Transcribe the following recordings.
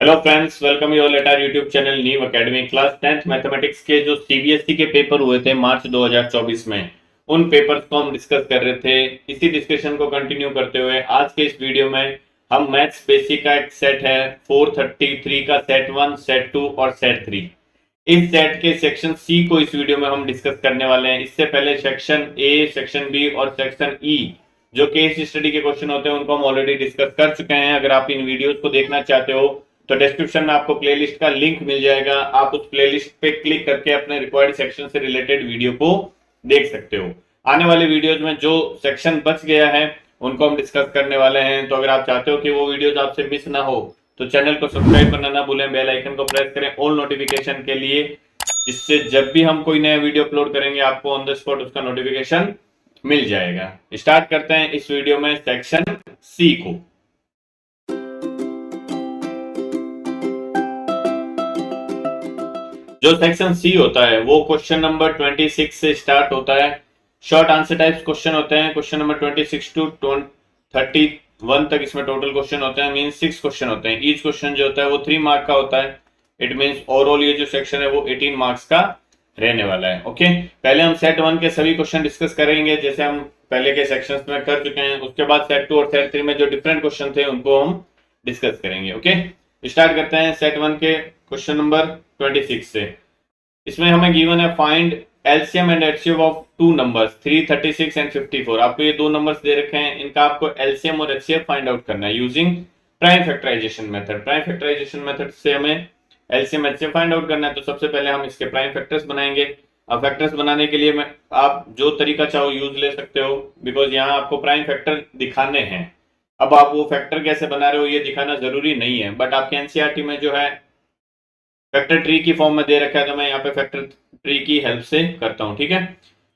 Hello friends, welcome you all at our YouTube channel Neev academy. Class 10th mathematics के जो CBSE के paper हुए थे मार्च 2024 में, उन पेपर्स को हम डिस्कस कर रहे थे। इसी डिस्कशन को कंटिन्यू करते हुए आज के इस वीडियो में हम मैथ्स बेसिक का एक सेट है 433 का सेट 1, सेट 2 और सेट 3, इस सेट के सेक्शन सी को इस वीडियो में हम डिस्कस करने वाले हैं। इससे पहले सेक्शन ए, सेक्शन बी और सेक्शन ई जो केस स्टडी के क्वेश्चन होते हैं उनको हम ऑलरेडी डिस्कस कर चुके हैं। अगर आप इन वीडियोस को देखना चाहते हो तो डिस्क्रिप्शन में आपको प्लेलिस्ट का लिंक मिल जाएगा। आप उस प्लेलिस्ट पे क्लिक करके अपने रिक्वायर्ड सेक्शन से रिलेटेड वीडियो को देख सकते हो। आने वाले वीडियोस में जो सेक्शन बच गया है उनको हम डिस्कस करने वाले हैं। तो अगर आप चाहते हो कि वो वीडियोस आपसे मिस ना हो तो चैनल को सब्सक्राइब करना ना भूलें, बेल आइकन को प्रेस करें ऑल नोटिफिकेशन के लिए, जिससे जब भी हम कोई नया वीडियो अपलोड करेंगे आपको ऑन द स्पॉट उसका नोटिफिकेशन मिल जाएगा। स्टार्ट करते हैं इस वीडियो में सेक्शन सी को। जो सेक्शन सी होता है वो क्वेश्चन नंबर 26 से स्टार्ट होता है। शॉर्ट आंसर टाइप्स क्वेश्चन होते हैं। क्वेश्चन नंबर 26 टू 31 तक इसमें टोटल क्वेश्चन होते हैं, मीन 6 क्वेश्चन होते हैं। ईच क्वेश्चन जो होता है वो 3 मार्क का होता है। इट मीन्स ओवरऑल ये जो सेक्शन है वो 18 मार्क्स का रहने वाला है। ओके, पहले हम सेट 1 के सभी क्वेश्चन डिस्कस करेंगे जैसे हम पहले के सेक्शंस में कर चुके हैं। उसके बाद सेट 2 और सेट 3 में जो डिफरेंट क्वेश्चन थे उनको हम डिस्कस करेंगे। ओके, स्टार्ट करते हैं सेट 1 के क्वेश्चन नंबर 26 से। इसमें हमें गिवन है find LCM and HCF of two numbers 336 and 54। आपको ये दो नंबर्स दे रखे हैं, इनका आपको एलसीएम और एचसीएफ फाइंड आउट करना है using prime factorisation method. Prime factorisation method से हमें एलसीएम एचसीएफ फाइंड आउट करना है। तो सबसे पहले हम इसके प्राइम फैक्टर्स बनाएंगे। अब फैक्टर्स बनाने के लिए आप जो तरीका चाहो यूज ले सकते हो, बिकॉज यहाँ आपको प्राइम फैक्टर दिखाने हैं। अब आप वो फैक्टर कैसे बना रहे हो ये दिखाना जरूरी नहीं है, बट आपके एनसीईआरटी में जो है फैक्टर ट्री की फॉर्म में दे रखा है, तो मैं यहाँ पे फैक्टर ट्री की हेल्प से करता हूँ। ठीक है,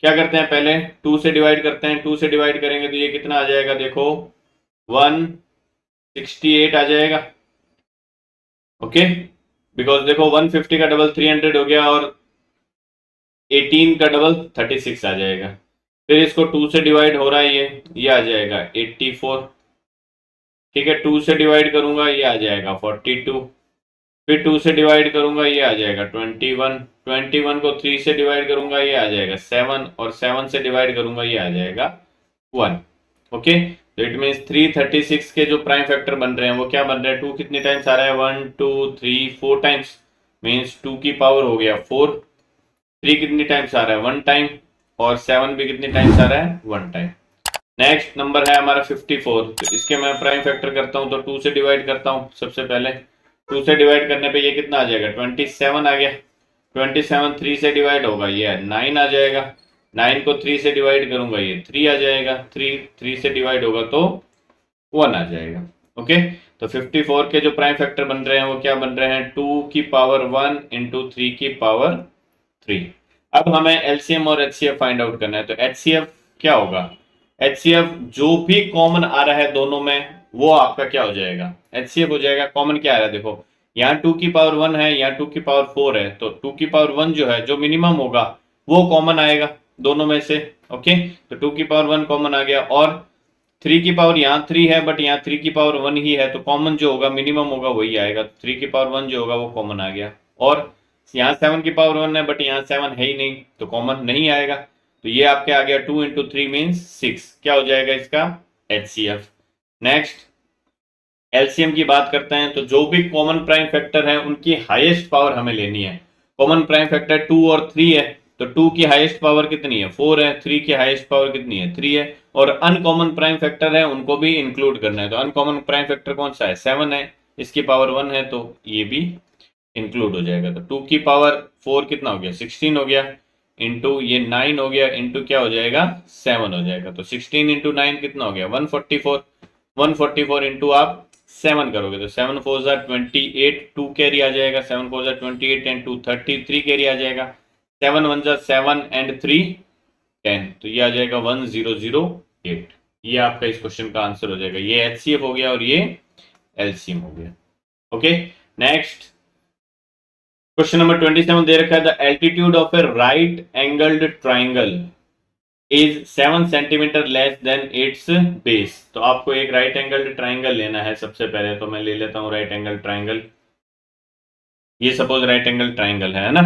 क्या करते हैं, पहले 2 से डिवाइड करते हैं। 2 से डिवाइड करेंगे तो ये कितना आ जाएगा, देखो 168 आ जाएगा। ओके, बिकॉज देखो 150 का डबल 300 हो गया और 18 का डबल 36 आ जाएगा। फिर इसको 2 से डिवाइड हो रहा है, ये आ जाएगा 84। ठीक है, 2 से डिवाइड करूंगा ये आ जाएगा 42। फिर 2 से डिवाइड करूंगा ये आ जाएगा 21। 21 को 3 से डिवाइड करूंगा ये आ जाएगा 7 और 7 से डिवाइड करूंगा ये आ जाएगा 1। ओके, तो इट मीन्स 336 के जो प्राइम फैक्टर बन रहे हैं वो क्या बन रहे हैं, 2 कितने टाइम्स आ रहा है, 1 2 3 4 टाइम्स, मीन्स 2 की पावर हो गया 4। 3 कितनी टाइम्स आ रहा है 1 टाइम, और 7 भी कितनी टाइम्स आ रहा है 1 टाइम। नेक्स्ट नंबर है हमारा 54। तो इसके मैं प्राइम फैक्टर करता हूं तो 2 से डिवाइड करता हूं। सबसे पहले 2 से डिवाइड करने पे ये कितना आ जाएगा, 27 आ गया। 27 3 से डिवाइड होगा ये 9 आ जाएगा। 9 को 3 से डिवाइड करूंगा ये 3 आ जाएगा। 3 से डिवाइड होगा तो 1 आ जाएगा। ओके, तो 54 के जो प्राइम फैक्टर बन रहे हैं वो क्या बन रहे हैं, 2 की पावर 1 इंटू 3 की पावर 3। अब हमें एलसीएम और एचसीएफ फाइंड आउट करना है। तो एचसीएफ क्या होगा, एचसीएफ जो भी कॉमन आ रहा है दोनों में वो आपका क्या हो जाएगा, एचसीएफ हो जाएगा। कॉमन क्या आ रहा है, देखो यहाँ 2 की पावर 1 है, यहाँ 2 की पावर 4 है, तो 2 की पावर 1 जो है जो मिनिमम होगा वो कॉमन आएगा दोनों में से। ओके, तो 2 की पावर 1 कॉमन आ गया, और 3 की पावर यहाँ 3 है बट यहाँ 3 की पावर 1 ही है, तो कॉमन जो होगा मिनिमम होगा वही आएगा। 3 की पावर 1 जो होगा वो कॉमन आ गया, और यहाँ 7 की पावर 1 है बट यहाँ 7 है ही नहीं तो कॉमन नहीं आएगा। तो ये आपके आ गया 2 इंटू 3 मीन्स 6। क्या हो जाएगा इसका एचसीएफ। नेक्स्ट एलसीएम की बात करते हैं। तो जो भी कॉमन प्राइम फैक्टर है उनकी हाईएस्ट पावर हमें लेनी है। कॉमन प्राइम फैक्टर 2 और 3 है, तो 2 की हाईएस्ट पावर कितनी है 4 है, 3 की हाईएस्ट पावर कितनी है 3 है, और अनकॉमन प्राइम फैक्टर है उनको भी इंक्लूड करना है। तो अनकॉमन प्राइम फैक्टर कौन सा है, 7 है, इसकी पावर 1 है तो ये भी इंक्लूड हो जाएगा। तो 2 की पावर 4 कितना हो गया 16 हो गया, इंटू ये 9 हो गया, इंटू क्या हो जाएगा 7 हो जाएगा। तो 16 इंटू 9 कितना हो गया 144। 144 इंटू आप 7 करोगे तो 7 4 जार 28, 2 कैरी आ जाएगा। 7 4 जार 28 एंड 2 33 कैरी आ जाएगा। 7 1 जार 7 एंड 3 10, तो ये आ जाएगा 1008। ये आपका इस क्वेश्चन का आंसर हो जाएगा। ये एचसीएफ हो गया और ये एलसीएम हो गया। ओके, नेक्स्ट क्वेश्चन नंबर 27 दे रखा है, the altitude of A right angled triangle is 7 centimetre less than it's base. तो आपको एक राइट एंगल्ड ट्राइंगल लेना है। सबसे पहले तो मैं ले लेता हूं राइट एंगल ट्राइंगल। ये सपोज राइट एंगल ट्राइंगल है ना।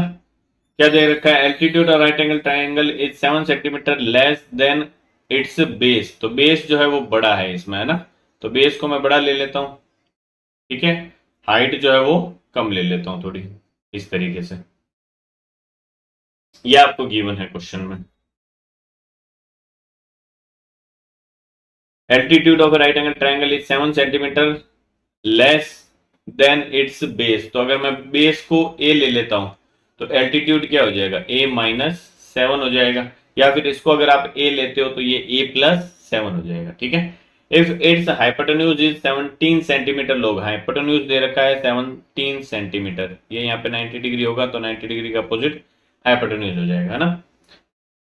क्या दे रखा है, एल्टीट्यूड और right angle triangle is 7 centimetre less than it's base. तो बेस जो है वो बड़ा है इसमें, है ना, तो बेस को मैं बड़ा ले लेता हूं, ठीक है। हाइट जो है वो कम ले लेता हूं थोड़ी, इस तरीके से। ये आपको गिवन है क्वेश्चन में। Altitude of right angle triangle is 7 centimetre less than it's base. तो अगर मैं बेस को ए ले लेता हूं तो एल्टीट्यूड क्या हो जाएगा, ए माइनस 7 हो जाएगा। या फिर इसको अगर आप ए लेते हो तो ये ए प्लस 7 हो जाएगा, ठीक है। If it's hypotenuse is 17 centimetre लोग, हाइपोटेन्यूज दे रखा है 17 सेंटीमीटर, ये यहाँ पे 90 डिग्री होगा तो 90 डिग्री का अपोजिट हाइपोटेन्यूज हो जाएगा, है ना।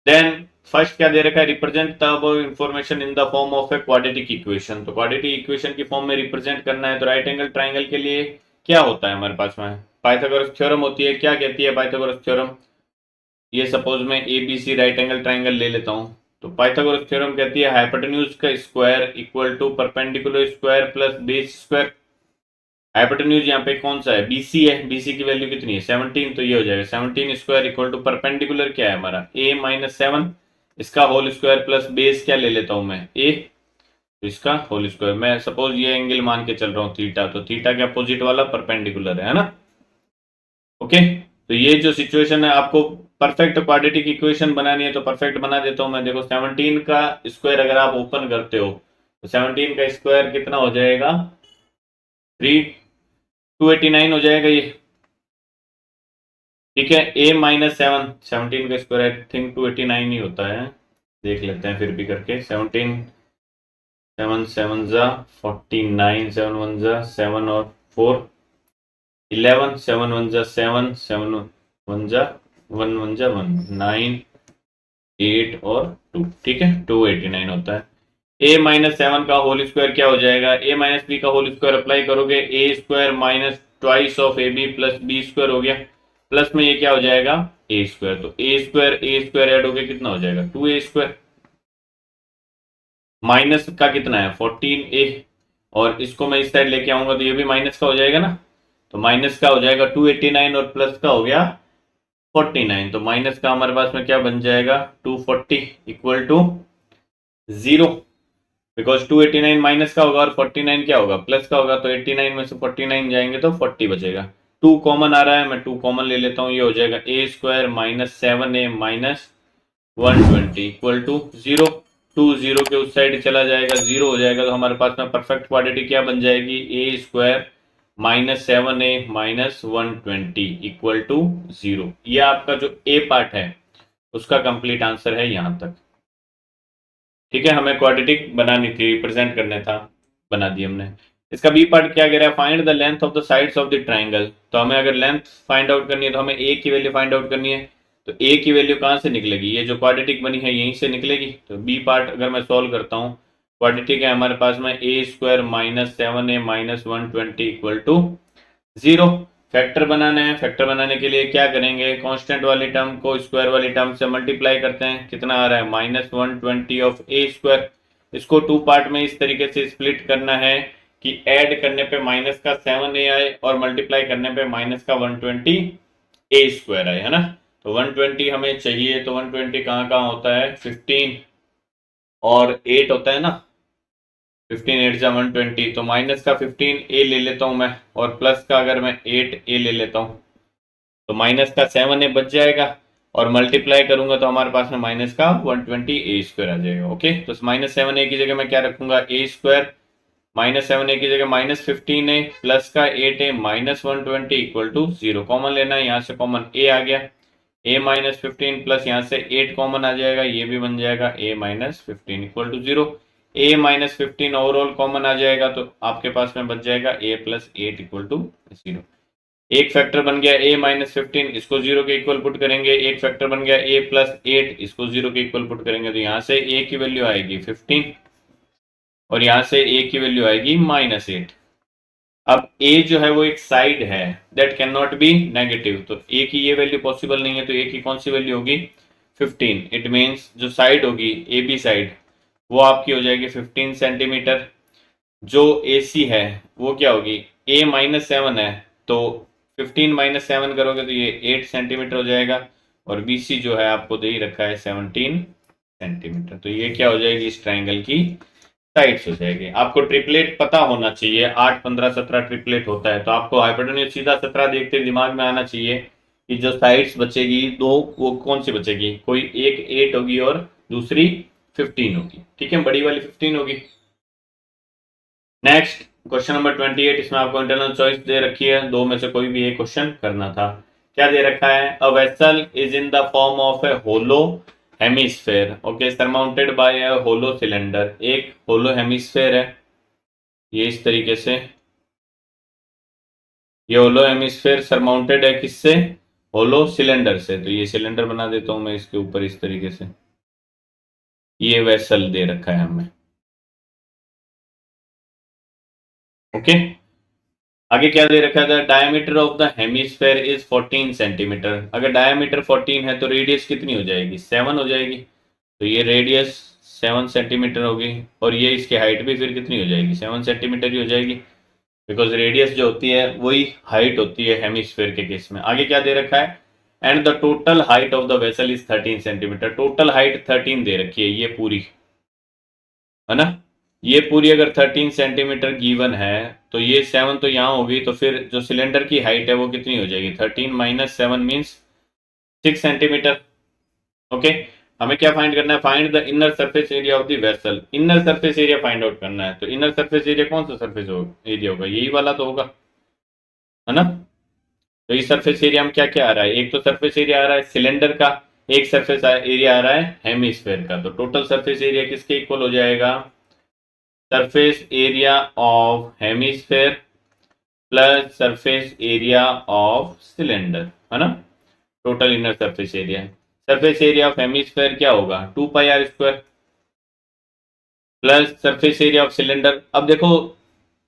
देन फर्स्ट क्या दे रखा है, represent the above information in the form of a quadratic equation. तो क्वाड्रेटिक इक्वेशन की फॉर्म में रिप्रेजेंट करना है। तो राइट एंगल ट्राइंगल के लिए क्या होता है हमारे पास में, पाइथागोरस थ्योरम होती है। क्या कहती है पाइथागोरस थ्योरम, ये सपोज मैं एबीसी राइट एंगल ट्राइंगल ले लेता हूं तो पाइथागोरस थ्योरम कहती है हाइपोटेन्यूज का square equal to perpendicular square plus base square. Hypotenuse यहाँ पे कौन सा है, बीसी है, बीसी की वैल्यू कितनी है 17, तो ये हो जाएगा 17 स्क्वायर इक्वल टू परपेंडिकुलर क्या है हमारा ए माइनस 7, इसका होल स्क्वायर प्लस बेस क्या ले लेता हूं मैं ए, तो इसका होल स्क्वायर। मैं सपोज ये एंगल मान के चल रहा हूँ थीटा, तो थीटा के अपोजिट वाला परपेंडिकुलर है ना। ओके, तो ये जो सिचुएशन है आपको परफेक्ट क्वाड्रेटिक इक्वेशन बनानी है तो परफेक्ट बना देता हूं मैं। देखो 17 का स्क्वायर अगर आप ओपन करते हो तो 17 का स्क्वायर कितना हो जाएगा, 289 हो जाएगा ये, ठीक है। ए माइनस 7, 17 का स्क्वायर आई थिंक 289 ही होता है, देख लेते हैं फिर भी करके। 17 7 7 जा 49, 7 1 जा 7 और 4 11, 7 1 जा 7, 7 1 जा 1 1 जा 1 9 8 और 2, ठीक है, 289 होता है। ए माइनस 7 का होल स्क्वायर क्या हो जाएगा, ए माइनस बी का होल स्क्वायर अप्लाई करोगे a square minus twice of a b plus b square हो गया, प्लस में ये क्या हो जाएगा ए स्क्वायर। तो ए स्क्वायर ऐड हो गया कितना हो जाएगा 2a स्क्वायर, माइनस का कितना है 14a, और इसको मैं इस साइड लेके आऊंगा तो ये भी माइनस का हो जाएगा ना, तो माइनस का हो जाएगा 289 और प्लस का हो गया 49। तो माइनस का हमारे पास में क्या बन जाएगा 240 इक्वल टू 0, बिकॉज 289 माइनस का होगा और 49 क्या होगा प्लस का होगा, तो 89 में से 49 जाएंगे तो 40 बचेगा। 2 कॉमन आ रहा है, मैं 2 कॉमन ले लेता हूँ, ये हो जाएगा a square minus 7a minus 120 equal to 0। 2 0 के उस साइड चला जाएगा, 0 हो जाएगा, तो हमारे पास में परफेक्ट क्वाड्रेटिक क्या बन जाएगी, a square minus 7a minus 120 equal to 0। ये आपका जो ए पार्ट है उसका कंप्लीट आंसर है यहां तक, ठीक है। हमें क्वाड्रेटिक बनानी थी, रिप्रेजेंट करना था, बना दी हमने। इसका बी पार्ट क्या कह रहा है, find the length of the sides of the triangle. तो हमें अगर लेंथ फाइंड आउट करनी है तो हमें ए की वैल्यू फाइंड आउट करनी है। तो ए की वैल्यू कहाँ से निकलेगी, ये जो क्वाड्रेटिक बनी है यहीं से निकलेगी। तो बी पार्ट अगर मैं सॉल्व करता हूँ, क्वाड्रेटिक है हमारे पास में a square minus 7a minus 120 equal to 0। Factor बनाना है, फैक्टर बनाने के लिए क्या करेंगे, कांस्टेंट वाली टर्म को स्क्वायर वाली टर्म से मल्टीप्लाई करते हैं, कितना आ रहा है माइनस 120 ऑफ ए स्क्वायर। इसको 2 पार्ट में इस तरीके से स्प्लिट करना है कि ऐड करने पे माइनस का 7a आए और मल्टीप्लाई करने पे माइनस का 120 ए स्क्वायर आए, है ना। तो 120 हमें चाहिए, तो 120 कहाँ कहाँ होता है 15 और 8 होता है ना, 15 8 जा 120, तो माइनस का 15 ए ले लेता हूं मैं और प्लस का अगर मैं 8 ए ले लेता हूं तो माइनस का 7 ए बच जाएगा और मल्टीप्लाई करूंगा तो हमारे पास में माइनस का 120 ए स्क्वायर आ जाएगा। ओके, तो माइनस 7 ए की जगह मैं क्या रखूंगा ए स्क्वायर, माइनस 7 ए की जगह माइनस 15 ए प्लस का 8 ए माइनस 120 इक्वल टू 0। कॉमन लेना है, यहाँ से कॉमन ए आ गया, ए माइनस 15 प्लस यहाँ से 8 कॉमन आ जाएगा, ये भी बन जाएगा a minus 15 equal to 0। A minus 15 overall common आ जाएगा तो आपके पास में बच जाएगा ए प्लस 8 इक्वल टू 0। एक फैक्टर बन गया ए माइनस 15, इसको 0 के इक्वल पुट करेंगे। एक फैक्टर बन गया ए प्लस 8, इसको 0 के इक्वल पुट करेंगे तो यहाँ से ए की वैल्यू आएगी 15 और यहाँ से ए की वैल्यू आएगी माइनस 8। अब ए जो है वो एक साइड है that can not be negative, तो ए की ये वैल्यू पॉसिबल नहीं है, तो ए की कौन सी वैल्यू होगी 15। इट मीन्स जो साइड होगी ए बी साइड वो आपकी हो जाएगी 15 सेंटीमीटर। जो ए सी है वो क्या होगी, ए माइनस 7 है तो 15 माइनस 7 करोगे तो ये 8 सेंटीमीटर हो जाएगा, और BC जो है आपको दे ही रखा है 17 सेंटीमीटर। तो ये क्या हो जाएगी, इस ट्राइंगल की साइड्स हो जाएगी। आपको ट्रिपलेट पता होना चाहिए, 8, 15, 17 ट्रिपलेट होता है, तो आपको हाइपोटेन्यूज सीधा 17 देखते दिमाग में आना चाहिए कि जो साइड्स बचेगी दो, वो कौन सी बचेगी, कोई एक 8 होगी और दूसरी 15 होगी। ठीक है, बड़ी वाली 15 होगी। नेक्स्ट क्वेश्चन नंबर 28, इसमें आपको इंटरनल चॉइस दे रखी है, दो में से कोई भी एक क्वेश्चन करना था। क्या दे रखा है, a vessel is in the form of a hollow hemisphere, okay, surmounted by a hollow cylinder. एक होलो हेमिस्फेयर है, ये इस तरीके से, ये होलो हेमिस्फेयर सरमाउंटेड है किससे, होलो सिलेंडर से। तो ये सिलेंडर बना देता हूं मैं इसके ऊपर इस तरीके से, ये वेसल दे रखा है हमें, ओके। आगे क्या दे रखा था, diameter of the hemisphere is 14 centimetre. अगर डायमीटर 14 है तो रेडियस कितनी हो जाएगी, 7 हो जाएगी। तो ये रेडियस 7 सेंटीमीटर होगी, और ये इसकी हाइट भी फिर कितनी हो जाएगी, 7 सेंटीमीटर ही हो जाएगी, बिकॉज रेडियस जो होती है वही हाइट होती है हेमिस्फेयर के केस में। आगे क्या दे रखा है, and the total height of the vessel is 13 centimetre. Total height 13 दे रखी है, ये पूरी है ना, ये पूरी अगर 13 सेंटीमीटर गिवन है, तो ये 7 तो यहाँ होगी, तो फिर जो सिलेंडर की हाइट है वो कितनी हो जाएगी, 13 माइनस 7 मीन्स 6 सेंटीमीटर, ओके। हमें क्या फाइंड करना है, find the inner surface area of the vessel. Inner surface area find out करना है, तो इनर सरफेस एरिया कौन सा सरफेस एरिया होगा, यही वाला तो होगा, है ना। तो इस सरफेस एरिया में क्या क्या आ रहा है, एक तो सरफेस एरिया आ रहा है सिलेंडर का, एक सरफेस एरिया आ रहा है हेमिस्फेयर का। तो टोटल सरफेस एरिया किसके इक्वल हो जाएगा, surface area of hemisphere plus surface area of cylinder, है ना, total inner surface area. Surface area of hemisphere क्या होगा, 2πr² plus surface area of cylinder. अब देखो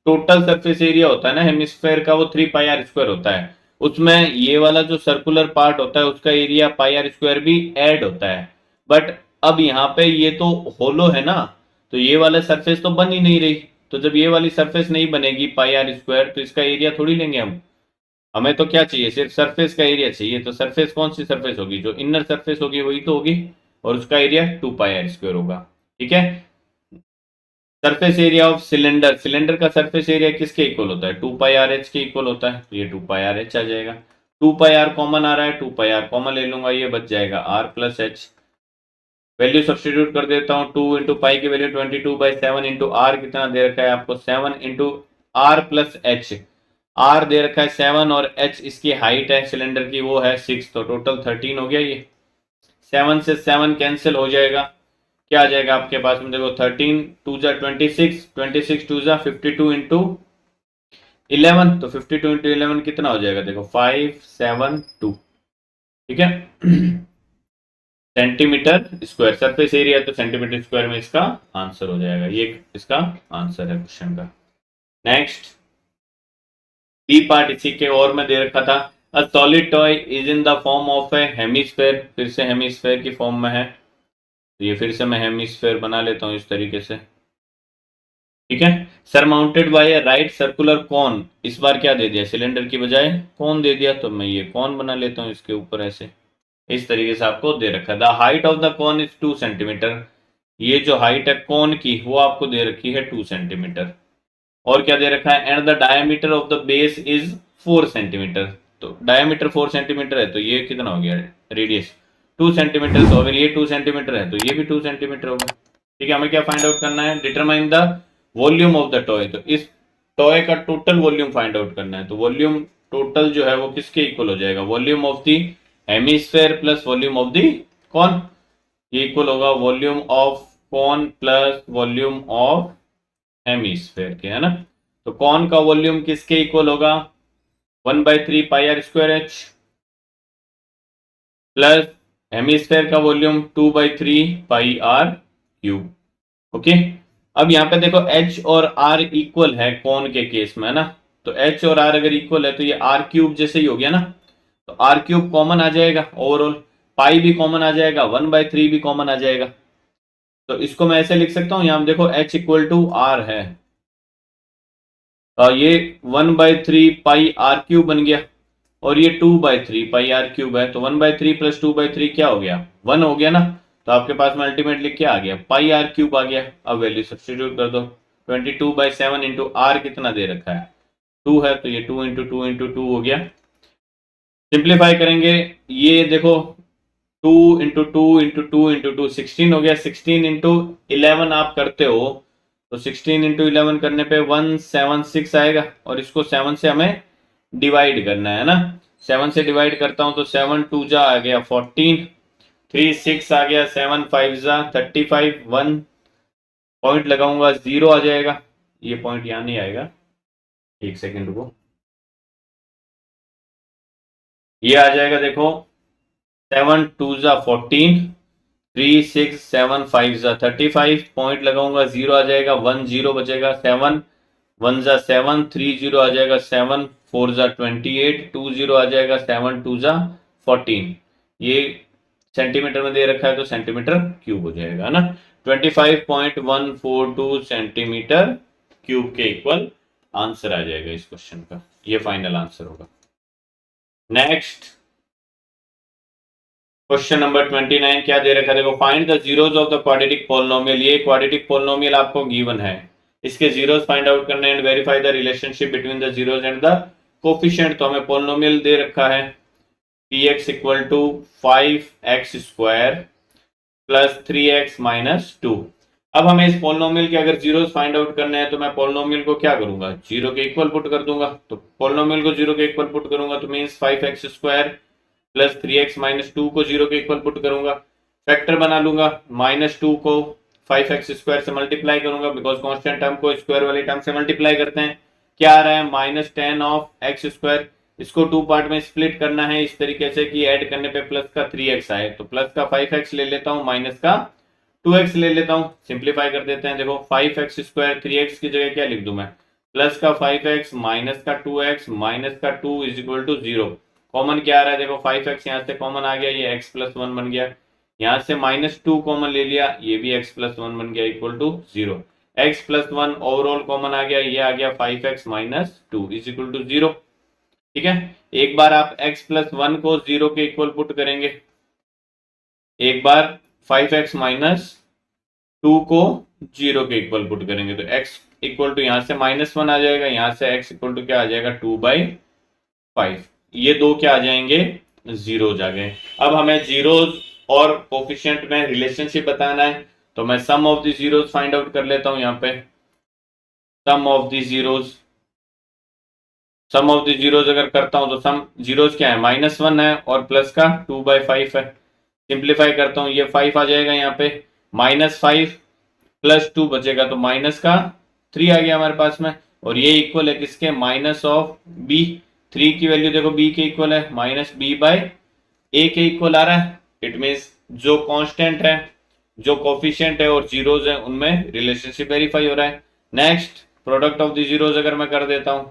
टोटल सरफेस एरिया होता है ना हेमिस्फेयर का, वो 3πr² होता है, उसमें ये वाला जो सर्कुलर पार्ट होता है उसका एरिया πr² भी ऐड होता है। बट अब यहाँ पे ये तो होलो है ना, तो ये वाला सरफेस तो बन ही नहीं रही। तो जब ये वाली सरफेस नहीं बनेगी πr², तो इसका एरिया थोड़ी लेंगे हम, हमें तो क्या चाहिए, सिर्फ सरफेस का एरिया चाहिए। तो सरफेस कौन सी सरफेस होगी, जो इनर सरफेस होगी वही तो होगी, और उसका एरिया 2πr² होगा, ठीक है। Surface area of cylinder, cylinder का सरफेस एरिया किसके इक्वल होता है, 2πrh के इक्वल होता है, तो ये 2πrh आ जाएगा। 2πr कॉमन आ रहा है, 2πr कॉमन ले लूंगा, ये बच जाएगा r plus H. Value substitute कर देता हूँ, 2 इंटू पाई की वैल्यू 22/7 इंटू आर कितना दे रखा है आपको, 7 into r plus h. R दे रखा है 7 और एच इसकी हाइट है सिलेंडर की, वो है 6, तो टोटल 13 हो गया। ये 7 से 7 कैंसिल हो जाएगा, क्या आ जाएगा आपके पास में, देखो 13 2 जा 26, 26 2 जा 52 इंटू 11, तो 52 इंटू 11 कितना हो जाएगा, देखो 572, ठीक है सेंटीमीटर स्क्वायर। सरफेस एरिया तो सेंटीमीटर स्क्वायर में इसका आंसर हो जाएगा, ये इसका आंसर है क्वेश्चन का। नेक्स्ट बी पार्ट इसी के और में दे रखा था, a solid toy is in the form of A hemisphere, फिर से हेमिस्फेयर की फॉर्म में है, तो ये फिर से मैं हेमिस्फेयर बना लेता हूँ इस तरीके से, ठीक है। Surmounted by a right circular cone, इस बार क्या दे दिया, सिलेंडर की बजाय कॉन दे दिया, तो मैं ये कॉन बना लेता हूँ इसके ऊपर ऐसे, इस तरीके से आपको दे रखा है। The height of the cone is 2 centimetre, ये जो हाइट है कॉन की वो आपको दे रखी है 2 सेंटीमीटर। और क्या दे रखा है, and the diameter of the base is 4 centimetre, तो डायमीटर 4 सेंटीमीटर है, तो ये कितना हो गया, रेडियस 2 सेंटीमीटर। तो अगर ये 2 सेंटीमीटर है तो ये भी 2 सेंटीमीटर होगा, ठीक है। हमें क्या फाइंड आउट करना है, determine the volume of the toy, तो इस टॉय का टोटल वॉल्यूम फाइंड आउट करना है। तो वॉल्यूम टोटल जो है वो किसके इक्वल हो जाएगा, volume of the hemisphere plus volume of the cone, ये इक्वल होगा volume of cone plus volume of hemisphere के, है ना। तो कॉन का वॉल्यूम किसके इक्वल होगा, 1/3πr²h प्लस हेमिस्फेयर का वॉल्यूम 2/3πr³, ओके। अब यहाँ पे देखो h और r इक्वल है कॉन के केस में, है ना, तो h और r अगर इक्वल है तो ये r³ जैसे ही हो गया ना, तो r³ कॉमन आ जाएगा, ओवरऑल पाई भी कॉमन आ जाएगा, 1/3 भी कॉमन आ जाएगा। तो इसको मैं ऐसे लिख सकता हूँ, यहाँ देखो h इक्वल टू r है, ये 1/3πr³ बन गया, और ये 2/3 पाई आर क्यूब है, तो 1/3 प्लस 2/3 क्या हो गया, 1 हो गया ना। तो आपके पास में अल्टीमेटली क्या आ गया, पाई आर क्यूब आ गया। अब वैल्यू सब्स्टिट्यूट कर दो। 22/7 इंटू आर कितना दे रखा है, 2 है, तो ये 2 इंटू 2 इंटू 2 हो गया। सिंप्लीफाई करेंगे, ये देखो 2 इंटू 2 इंटू 2 इंटू 2 16 हो गया। 16 इंटू 11 आप करते हो तो 16 इंटू 11 करने पे 176 आएगा, और इसको 7 से हमें डिवाइड करना है ना। 7 से डिवाइड करता हूं तो 7 2 जा आ गया 14, 3 6 आ गया, 7 5 जा 35, 1 पॉइंट लगाऊंगा 0 आ जाएगा। ये पॉइंट यहां नहीं आएगा, एक सेकेंड रुको, ये आ जाएगा देखो 7 2 जा 14, 3 6 7 5 जा 35, पॉइंट लगाऊंगा 0 आ जाएगा, 1 0 बचेगा, 7 1 जा 7, 3 0 आ जाएगा, 7 4 जा 28, 2 0 आ जाएगा, 7 2 जा 14। ये सेंटीमीटर में दे रखा है तो सेंटीमीटर क्यूब हो जाएगा ना। 25.142 सेंटीमीटर क्यूब के इक्वल आंसर आ जाएगा इस क्वेश्चन का, ये फाइनल आंसर होगा। नेक्स्ट क्वेश्चन नंबर 29 क्या दे रखा है, देखो find the zeros of the quadratic polynomial. ये क्वाड्रेटिक पोलिनोमियल आपको गिवन है, इसके जीरोस फाइंड आउट करने and verify the relationship between the zeros and the coefficient. तो हमें पोलिनोमियल दे रखा है px equal to 5x square plus 3x minus 2। अब हमें इस पोलिनोमियल के अगर जीरोस फाइंड आउट करने हैं तो मैं पोलिनोमियल को क्या करूंगा, जीरो के इक्वल पुट कर दूंगा। तो पोलिनोमियल को जीरो के इक्वल पुट करूंगा तो means 5x square plus 3x minus 2 को जीरो के इक्वल पुट करूंगा। फैक्टर बना लूंगा, -2 को 5x स्क्वायर से मल्टीप्लाई करूंगा, बिकॉज कांस्टेंट टर्म को स्क्वायर वाली टर्म से मल्टीप्लाई करते हैं। क्या आ रहा है, -10 ऑफ x स्क्वायर। इसको 2 पार्ट में स्प्लिट करना है इस तरीके से कि ऐड करने पे प्लस का 3x आए। तो प्लस का 5x ले लेता हूँ, माइनस का 2x ले लेता हूँ। सिंप्लीफाई कर देते हैं, देखो 5x स्क्वायर 3x की जगह क्या लिख दूं मैं, प्लस का 5x माइनस का 2x माइनस का 2 इज इक्वल टू 0। कॉमन क्या आ रहा है, देखो 5x यहाँ से कॉमन आ गया, ये x प्लस 1 बन गया। यहाँ से -2 कॉमन ले लिया, ये भी x प्लस 1 बन गया equal to 0। x plus 1 overall common आ गया, ये आ गया 5x minus 2 is equal to 0। ठीक है, एक बार आप x प्लस 1 को 0 के इक्वल पुट करेंगे, एक बार 5x माइनस 2 को 0 के इक्वल पुट करेंगे तो x इक्वल टू यहाँ से -1 आ जाएगा, यहाँ से x इक्वल टू क्या आ जाएगा 2/5। ये दो क्या आ जाएंगे, जीरोज आ गए। अब हमें जीरोज और कोफिशिएंट में रिलेशनशिप बताना है, तो मैं sum of the zeros find out कर लेता हूं। यहाँ पे sum of the zeros, sum of the zeros अगर करता हूं तो सम जीरोज क्या है, -1 है और प्लस का 2/5 है। सिंप्लीफाई करता हूं, ये 5 आ जाएगा, यहाँ पे -5 प्लस 2 बचेगा तो माइनस का 3 आ गया हमारे पास में, और ये इक्वल है किसके, माइनस ऑफ b। 3 की वैल्यू देखो b के इक्वल है, -b/a के इक्वल आ रहा है। इट मीन्स जो कांस्टेंट है, जो कोफिशिएंट है और जीरोज है, उनमें रिलेशनशिप वेरीफाई हो रहा है। Next product of the zeros अगर मैं कर देता हूं,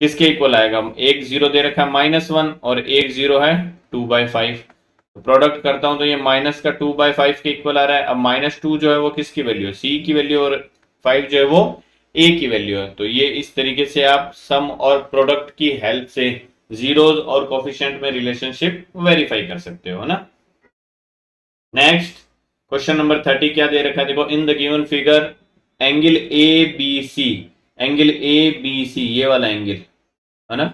किसके इक्वल आएगा, एक जीरो दे रखा है -1 और एक जीरो है 2/5। प्रोडक्ट करता हूं तो ये माइनस का 2/5 के इक्वल आ रहा है। अब -2 जो है वो किसकी वैल्यू है, c की वैल्यू, और 5 जो है वो a की वैल्यू है। तो ये इस तरीके से आप सम और प्रोडक्ट की हेल्प से जीरोज और कोफिशिएंट में रिलेशनशिप वेरीफाई कर सकते हो ना। नेक्स्ट क्वेश्चन नंबर 30 क्या दे रखा है, देखो in the given figure angle A B C, angle A B C ये वाला एंगल है ना,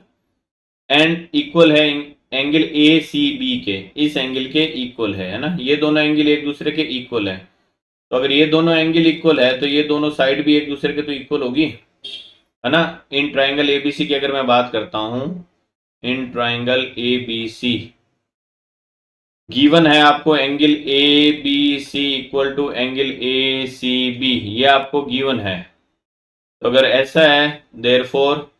एंड इक्वल है एंगल ए सी बी के, इस एंगल के इक्वल है ना। ये दोनों एंगल एक दूसरे के इक्वल है, तो अगर ये दोनों एंगल इक्वल है तो ये दोनों साइड भी एक दूसरे के तो इक्वल होगी, है ना। इन ट्राइंगल एबीसी की अगर मैं बात करता हूं, इन ट्राइंगल एबीसी गिवन है आपको angle A B C equal to angle A C B, ये आपको गिवन है। तो अगर ऐसा है देयरफॉर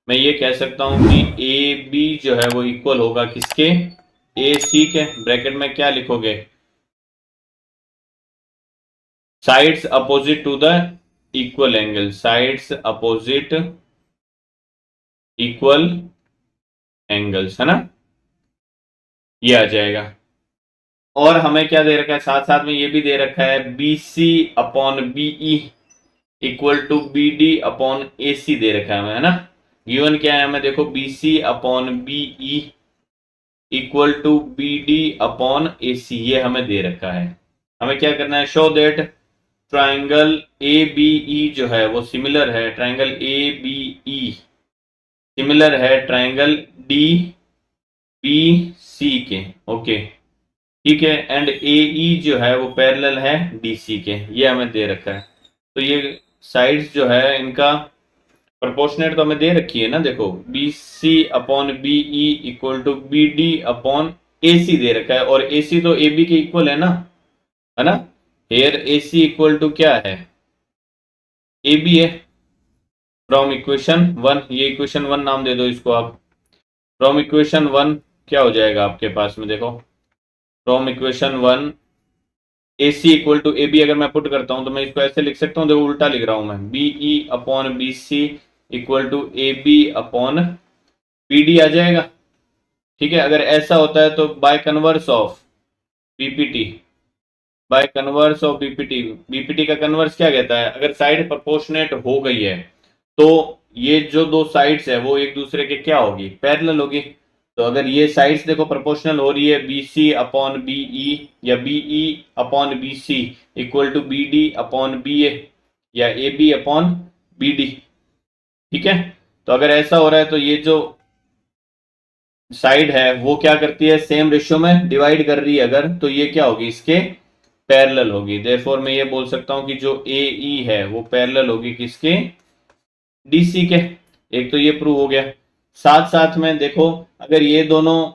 मैं ये कह सकता हूं कि ए बी जो है वो इक्वल होगा किसके, ए सी के। ब्रैकेट में क्या लिखोगे, sides opposite to the equal angle, sides opposite equal angles, है ना, ये आ जाएगा। और हमें क्या दे रखा है, साथ साथ में ये भी दे रखा है b c upon b e equal to b d upon a c दे रखा है हमें, है ना। गिवन क्या है हमें, देखो BC upon BE equal to BD upon AC, ये हमें दे रखा है। हमें क्या करना है, शो दैट ट्राइंगल ABE जो है वो सिमिलर है, ट्राइंगल ABE सिमिलर है ट्राइंगल DBC के। ओके ठीक है, एंड AE जो है वो पैरेलल है DC के, ये हमें दे रखा है। तो ये साइड्स जो है इनका प्रोपोर्शनेट तो हमें दे रखी है ना, देखो BC upon BE equal to BD upon AC दे रखा है, और AC तो AB के इक्वल है ना। हेयर AC इक्वल टू क्या है, AB है। फ्रॉम इक्वेशन 1, ये इक्वेशन 1 नाम दे दो इसको आप। फ्रॉम इक्वेशन 1 क्या हो जाएगा आपके पास में, देखो from equation 1 AC equal to AB अगर मैं पुट करता हूं तो मैं इसको ऐसे लिख सकता हूं, देखो उल्टा लिख रहा हूं मैं, BE upon BC equal to AB upon BD आ जाएगा। ठीक है, अगर ऐसा होता है तो by converse of BPT, by converse of BPT का कन्वर्स क्या कहता है, अगर साइड प्रोपोर्शनेट हो गई है तो ये जो दो साइड्स है वो एक दूसरे के क्या होगी, पैरेलल होगी। तो अगर ये साइड्स देखो प्रोपोर्शनल हो रही है, BC अपॉन BE या BE upon BC equal to BD upon BA या AB अपॉन BD। ठीक है, तो अगर ऐसा हो रहा है तो ये जो साइड है वो क्या करती है, सेम रेशियो में डिवाइड कर रही है अगर, तो ये क्या होगी, इसके पैरेलल होगी। देयरफॉर मैं ये बोल सकता हूं कि जो AE है वो पैरेलल होगी किसके, DC के। एक तो ये प्रूव हो गया। साथ साथ में देखो अगर ये दोनों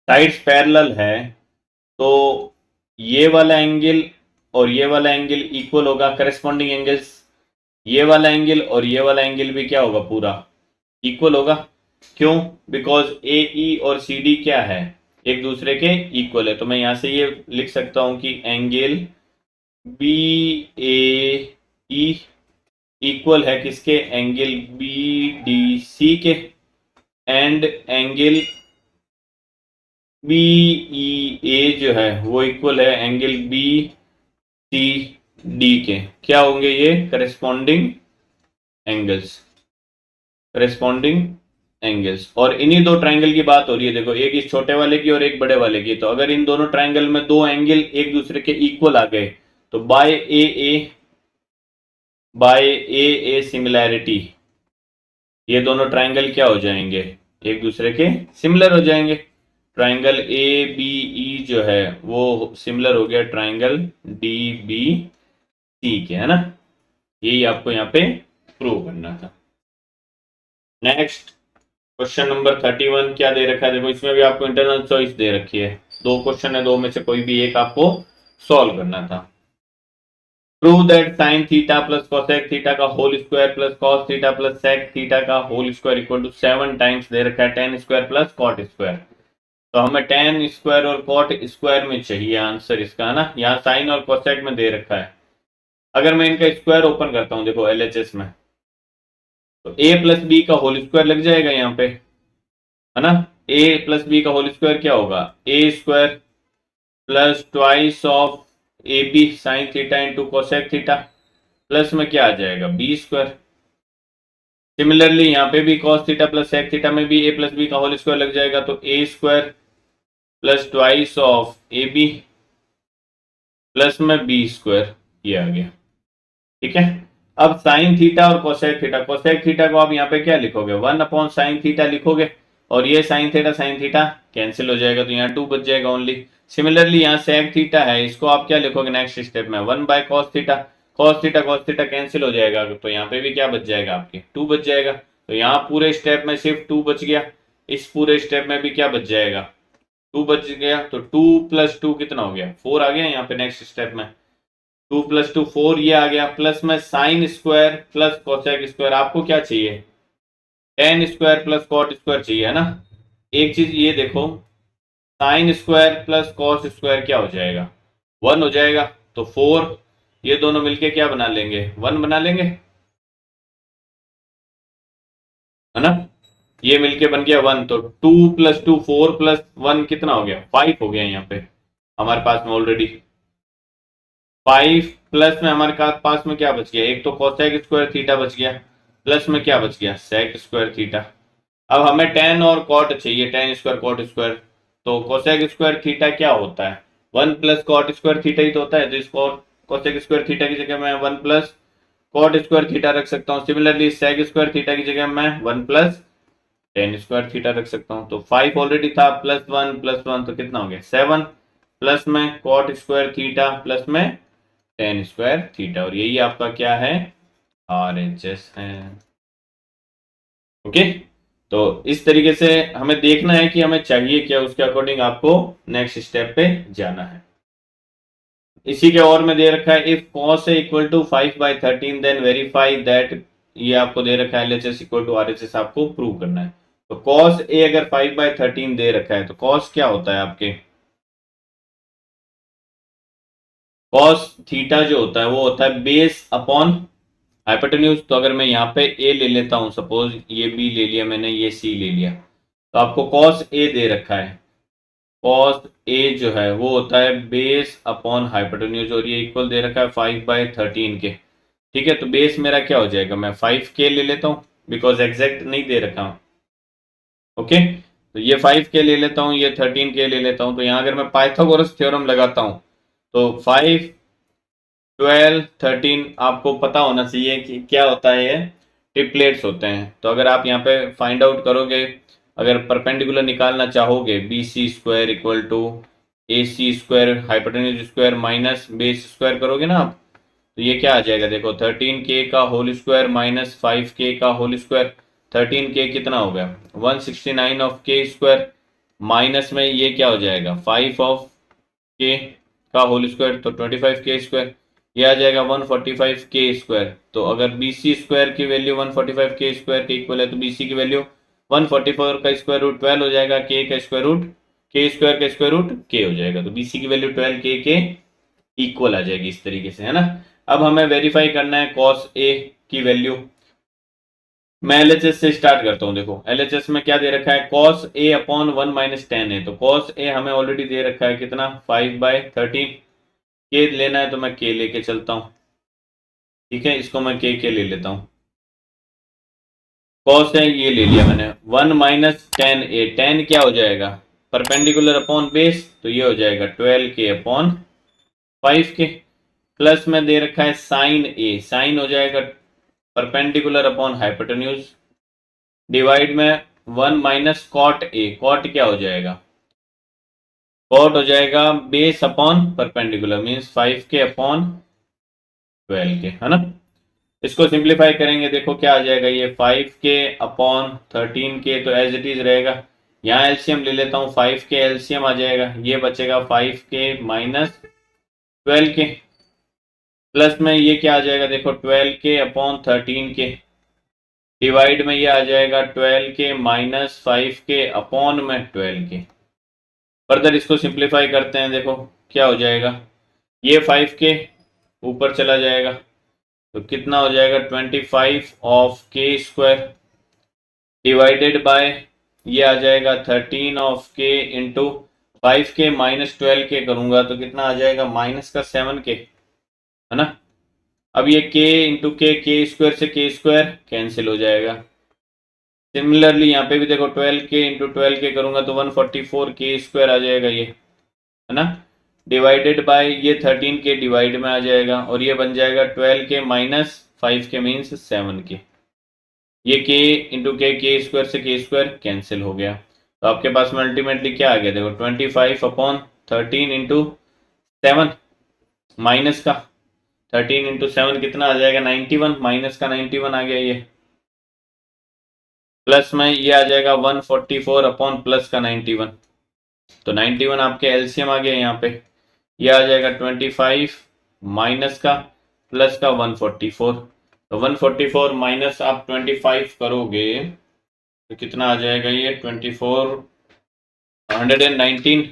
साइड्स पैरेलल है तो ये वाला एंगल और ये वाला एंगल इक्वल होगा, करेस्पॉन्डिंग एंगल्स। ये वाला एंगल और ये वाला एंगल भी क्या होगा, पूरा इक्वल होगा। क्यों, बिकॉज AE और CD क्या है, एक दूसरे के इक्वल है। तो मैं यहां से ये लिख सकता हूं कि एंगल BAE इक्वल है किसके, एंगल BDC के, एंड एंगल BEA जो है वो इक्वल है एंगल BCD के। क्या होंगे ये, करेस्पॉन्डिंग एंगल्स, करेस्पॉन्डिंग एंगल्स। और इन्हीं दो ट्रायंगल की बात हो रही है, देखो एक इस छोटे वाले की और एक बड़े वाले की। तो अगर इन दोनों ट्रायंगल में दो एंगल एक दूसरे के इक्वल आ गए तो बाय ए सिमिलैरिटी ये दोनों ट्रायंगल क्या हो जाएंगे, एक दूसरे के सिमिलर हो जाएंगे। ट्रायंगल ABE जो है वो सिमिलर हो गया ट्रायंगल DBC के, है ना। यही आपको यहाँ पे प्रूव करना था। नेक्स्ट क्वेश्चन नंबर 31 क्या दे रखा है, देखो इसमें भी आपको इंटरनल चॉइस दे रखी है। दो क्वेश्चन है, दो में से कोई भी एक आपको सॉल्व करना था। Prove that sine theta plus cosec theta का whole square plus cos theta plus sec theta का whole square equal to 7 times दे रखा है tan square plus cot square. तो हमें टेन स्क्वायर और कॉट स्क्वायर में चाहिए आंसर इसका, है ना। यहाँ साइन और कोसेक में दे रखा है। अगर मैं इनका स्क्वायर ओपन करता हूँ देखो LHS में, तो A प्लस बी का होल स्क्वायर लग जाएगा यहाँ पे, है ना। A प्लस बी का होल स्क्वायर क्या होगा, A square plus twice of AB sine theta into cosec theta, plus में क्या आ जाएगा B स्क्वायर। सिमिलरली यहाँ पे भी cos theta plus sec theta में भी A प्लस बी का होल स्क्वायर लग जाएगा, तो A square plus twice of AB plus में B स्क्वायर, ये आ गया। ठीक है, अब साइन थीटा और कोसेक थीटा को आप यहाँ पे क्या लिखोगे, 1 अपॉन साइन थीटा लिखोगे, और ये साइन थीटा कैंसिल हो जाएगा, तो यहाँ 2 बच जाएगा ओनली। सिमिलरली यहाँ सेक थीटा है, इसको आप क्या लिखोगे नेक्स्ट स्टेप में, 1 बाय कॉस थीटा कैंसिल हो जाएगा, तो यहाँ पे भी क्या बच जाएगा आपके, 2 बच जाएगा। तो यहाँ पूरे स्टेप में सिर्फ 2 बच गया, इस पूरे स्टेप में भी क्या बच जाएगा, 2 बच गया। तो 2 प्लस 2 कितना हो गया, 4 आ गया यहाँ पे नेक्स्ट स्टेप में। 2 प्लस 2 4 ये आ गया, प्लस में sine square plus cosec square. आपको क्या चाहिए, tan square plus cot square चाहिए, है ना। एक चीज ये देखो, sine square plus cos square क्या हो जाएगा, 1 हो जाएगा। तो 4 ये दोनों मिलके क्या बना लेंगे, 1 बना लेंगे, है ना। ये मिलके बन गया 1, तो 2 प्लस 2 4 प्लस 1 कितना हो गया, 5 हो गया यहाँ पे हमारे पास में ऑलरेडी। 5 प्लस में हमारे पास में क्या बच गया, एक तो कोसेक स्क्वायर थीटा बच गया, प्लस में क्या बच गया, सेक स्क्वायर थीटा। अब हमें टेन और कॉट चाहिए, टेन स्क्वायर कॉट स्क्वायर। तो कोसेक स्क्वायर थीटा क्या होता है, one plus cot square theta ही तो होता है। तो इसको कोसेक स्क्वायर थीटा की जगह मैं one plus cot square theta रख सकता हूँ। सिमिलरली सेक स्क्वायर थीटा की जगह मैं one plus ten square theta रख सकता हूँ। तो 5 ऑलरेडी था, प्लस वन तो कितना हो गया 7, प्लस में कॉट स्क्वायर थीटा प्लस में टेन स्क्वायर थीटा, और यही आपका क्या है, RHS है। ओके, तो इस तरीके से हमें देखना है कि हमें चाहिए क्या, उसके अकॉर्डिंग आपको नेक्स्ट स्टेप पे जाना है। इसी के और में दे रखा है इफ cos है equal to 5/13 then verify that, ये आपको दे रखा है LHS इक्वल टू RHS आपको प्रूव करना है। तो cos A अगर 5/13 दे रखा है तो cos क्या होता है आपके, cos थीटा जो होता है वो होता है बेस अपॉन हाइपोटेन्यूज। तो अगर मैं यहाँ पे A ले लेता हूं, सपोज ये B ले लिया मैंने, ये C ले लिया, तो आपको cos A दे रखा है। cos A जो है वो होता है बेस अपॉन हाइपोटेन्यूज, और ये इक्वल दे रखा है 5/13 के। ठीक है, तो बेस मेरा क्या हो जाएगा, मैं 5K ले लेता हूँ बिकॉज एग्जैक्ट नहीं दे रखा हूँ। ओके, तो ये 5K ले लेता हूँ, ये 13K ले लेता हूँ। तो यहाँ अगर मैं पाइथागोरस थ्योरम लगाता हूँ तो 5, 12, 13 आपको पता होना चाहिए कि क्या होता है, ये ट्रिपलेट्स होते हैं। तो अगर आप यहाँ पे फाइंड आउट करोगे, अगर परपेंडिकुलर निकालना चाहोगे, BC square equal to AC square hypotenuse square minus base square करोगे ना आप, तो ये क्या आ जाएगा, देखो 13K का होल स्क्वायर माइनस 5K का होल स्क्वायर। 13K कितना हो गया 169 ऑफ K स्क्वायर, माइनस में ये क्या हो जाएगा 5 ऑफ K का होल स्क्वायर, तो 25K स्क्वायर। ये आ जाएगा 145K स्क्वायर। तो अगर BC स्क्वायर की वैल्यू 145K स्क्वायर के इक्वल है तो BC की वैल्यू 144 का स्क्वायर रूट 12 हो जाएगा, K का स्क्वायर रूट K स्क्वायर का स्क्वायर रूट K हो जाएगा। तो BC की वैल्यू 12K के इक्वल आ जाएगी इस तरीके से, है ना। अब हमें वेरीफाई करना है cos A की वैल्यु। मैं LHS से स्टार्ट करता हूं। देखो LHS में क्या दे रखा है, cos A अपॉन 1-10 है। तो cos A हमें ऑलरेडी दे रखा है कितना 5/13। K लेना है तो मैं K लेके चलता हूं। ठीक है, इसको मैं K ले लेता हूं। cos है ये ले लिया मैंने, 1-10A, 10 क्या हो जाएगा परपेंडिकुलर अपॉन बेस, तो ये हो जाएगा 12K अपॉन 5K। प्लस में दे रखा है साइन A, साइन हो जाएगा परपेंडिकुलर अपॉन हाइपोटेन्यूज, डिवाइड में 1 कॉट A, कॉट क्या हो जाएगा, कॉट हो जाएगा base upon perpendicular means 5K upon 12K, है ना। इसको सिंप्लीफाई करेंगे, देखो क्या आ जाएगा, ये 5K अपॉन 13K तो एज इट इज रहेगा। यहाँ एलसीएम ले लेता हूँ, 5K एलसीएम आ जाएगा, ये बचेगा 5K माइनस 12K। प्लस में ये क्या आ जाएगा, देखो 12K अपॉन 13K, डिवाइड में ये आ जाएगा 12K माइनस 5K अपॉन में 12K। फर्दर इसको सिंप्लीफाई करते हैं, देखो क्या हो जाएगा, ये 5K ऊपर चला जाएगा तो कितना हो जाएगा 25 of K square, divided by ये आ जाएगा 13 of K into 5K minus 12K करूंगा तो कितना आ जाएगा माइनस का 7K, है ना। अब ये K इंटू K स्क्वायर से K स्क्वायर कैंसिल हो जाएगा। सिमिलरली यहाँ पे भी देखो 12K इंटू 12K करूंगा तो 144K स्क्वायर आ जाएगा ये, है ना, डिवाइडेड बाय ये 13K डिवाइड में आ जाएगा, और ये बन जाएगा 12K minus 5K means 7K। ये K इंटू K स्क्वायर से K स्क्वायर कैंसिल हो गया। तो आपके पास में अल्टीमेटली क्या आ गया, देखो 25 अपॉन 13 इंटू 7 माइनस का 13 इंटू 7 कितना आ जाएगा 91, माइनस का 91 आ गया ये, प्लस में ये आ जाएगा 144 अपॉन प्लस का 91। तो 91 आपके एलसीएम आ गया यहाँ पे, ये आ जाएगा 25 माइनस का प्लस का 144। तो 144 माइनस आप 25 करोगे तो कितना आ जाएगा, ये 24 119,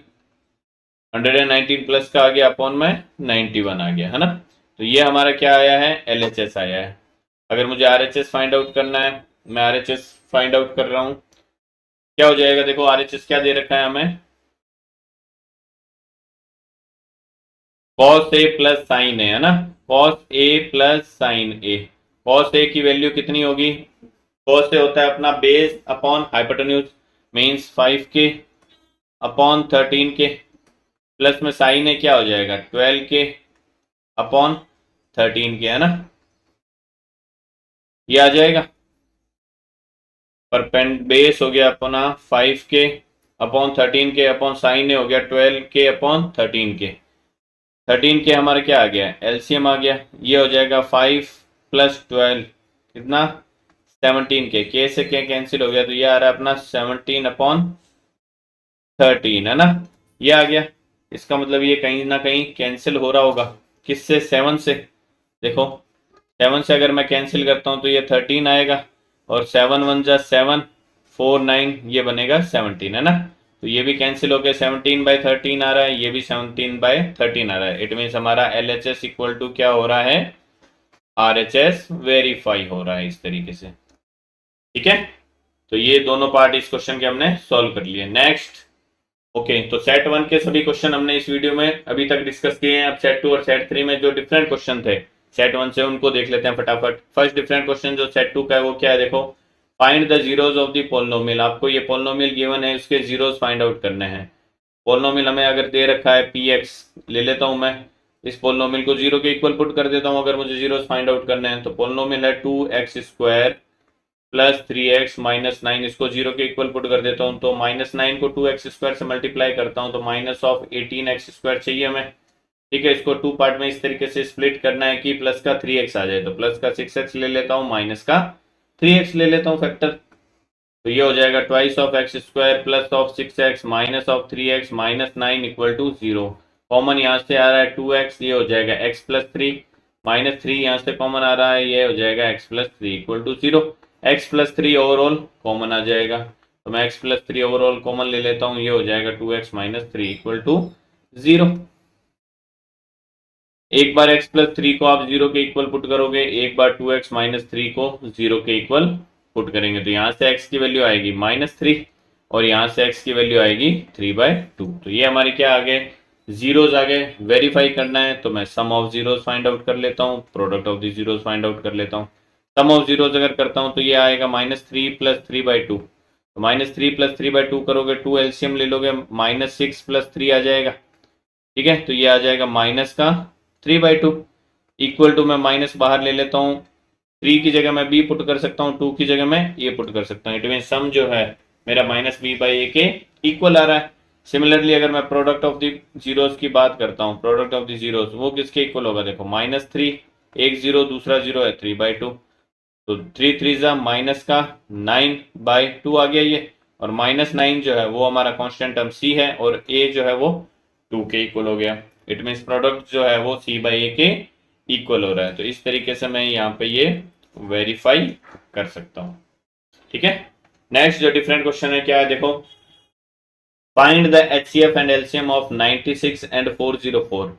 119 प्लस का आ गया अपॉन में 91 आ गया, है ना। तो ये हमारा क्या आया है, LHS आया है। अगर मुझे RHS फाइंड आउट करना है, मैं RHS फाइंड आउट कर रहा हूं, क्या हो जाएगा, देखो RHS क्या दे रखा है हमें, cos A प्लस साइन ए, है ना, cos A plus sign A. cos a की वैल्यू कितनी होगी? cos a होता है अपना base upon hypotenuse, means 5k upon 13k, plus में साइन ए क्या हो जाएगा 12k अपॉन 13k, है ना, ये आ जाएगा। पर पेन बेस हो गया अपना 5k upon 13k upon sine ए हो गया 12k अपॉन 13k। 13k हमारा क्या आ गया, एलसीएम आ गया, ये हो जाएगा 5 प्लस 12 कितना 17k, के से के कैंसिल हो गया, तो ये आ रहा है अपना 17 अपॉन 13, है ना, ये आ गया। इसका मतलब ये कहीं ना कहीं कैंसिल हो रहा होगा, किससे, 7 से। देखो 7 से अगर मैं कैंसिल करता हूं तो ये 13 आएगा, और 7 1 जा 7, 4 9, ये बनेगा 17, है ना। तो ये भी कैंसिल हो गया, 17/13 आ रहा है, ये भी 17/13 आ रहा है। इट मीन्स हमारा L H S equal to क्या हो रहा है, आर एच एस वेरीफाई हो रहा है इस तरीके से। ठीक है, तो ये दोनों पार्ट इस क्वेश्चन के हमने सॉल्व कर लिए। नेक्स्ट, ओके, तो सेट 1 के सभी क्वेश्चन हमने इस वीडियो में अभी तक डिस्कस किए हैं। अब सेट 2 और सेट 3 में जो डिफरेंट क्वेश्चन थे सेट 1 से, उनको देख लेते हैं फटाफट। फर्स्ट डिफरेंट क्वेश्चन जो सेट 2 का है वो क्या है, देखो, find the zeros of the polynomial. आपको ये पोलिनोमियल गिवन है, उसके जीरोस फाइंड आउट करने हैं। पोलिनोमियल हमें अगर दे रखा है पी एक्स, ले लेता हूं मैं इस पोलिनोमियल को जीरो के इक्वल पुट कर देता हूं अगर मुझे जीरोस फाइंड आउट करने हैं। तो पोलिनोमियल है 2x² प्लस 3x माइनस 9, इसको जीरो के इक्वल पुट कर देता हूँ, तो -9 को 2x² से मल्टीप्लाई करता हूँ तो -18x² चाहिए हमें। ठीक है, इसको टू पार्ट में इस तरीके से स्प्लिट करना है कि प्लस का 3x आ जाए, तो प्लस का 6x ले लेता हूँ, माइनस का 3x ले लेता हूँ फैक्टर। तो ये हो जाएगा twice of x² plus of 6x minus of 3x minus 9 equal to 0। Common यहाँ से आ रहा है 2x, ये हो जाएगा x प्लस 3, माइनस 3 यहाँ से कॉमन आ रहा है, ये हो जाएगा x plus 3 equal to 0। x plus 3 overall common आ जाएगा, तो मैं x प्लस 3 ओवरऑल कॉमन ले लेता हूँ, ये हो जाएगा 2x माइनस 3 इक्वल टू 0। एक बार x प्लस 3 को आप 0 के इक्वल पुट करोगे, एक बार 2x माइनस 3 को 0 के इक्वल पुट करेंगे, तो यहाँ से x की वैल्यू आएगी -3 और यहाँ से x की वैल्यू आएगी 3/2। तो ये हमारी क्या आ गए, जीरोस आ गए। वेरीफाई करना है तो मैं sum of zeros find out कर लेता हूँ, product of the zeros find out कर लेता हूँ। सम ऑफ जीरोस अगर करता हूँ तो ये आएगा -3 प्लस 3/2, तो -3 प्लस 3/2 करोगे, 2 एलसीएम ले लोगे, -6 प्लस 3 आ जाएगा। ठीक है, तो ये आ जाएगा माइनस का 3/2 इक्वल टू, मैं माइनस बाहर ले लेता हूँ, 3 की जगह मैं b पुट कर सकता हूँ, 2 की जगह मैं a पुट कर सकता हूँ। इट मीन सम जो है मेरा -b/a के इक्वल आ रहा है। सिमिलरली अगर मैं प्रोडक्ट ऑफ द जीरोस की बात करता हूँ, प्रोडक्ट ऑफ द जीरोस वो किसके इक्वल होगा, देखो -3, एक जीरो दूसरा जीरो है 3/2, तो 3 3 जा माइनस का 9/2 आ गया ये, और -9 जो है वो हमारा कांस्टेंट टर्म c है, और a जो है वो 2 के इक्वल हो गया। इट मीन्स प्रोडक्ट जो है वो c/a के इक्वल हो रहा है। तो इस तरीके से मैं यहाँ पे ये वेरीफाई कर सकता हूँ। ठीक है, नेक्स्ट जो डिफरेंट क्वेश्चन है क्या है, देखो, find the HCF and LCM of 96 and 404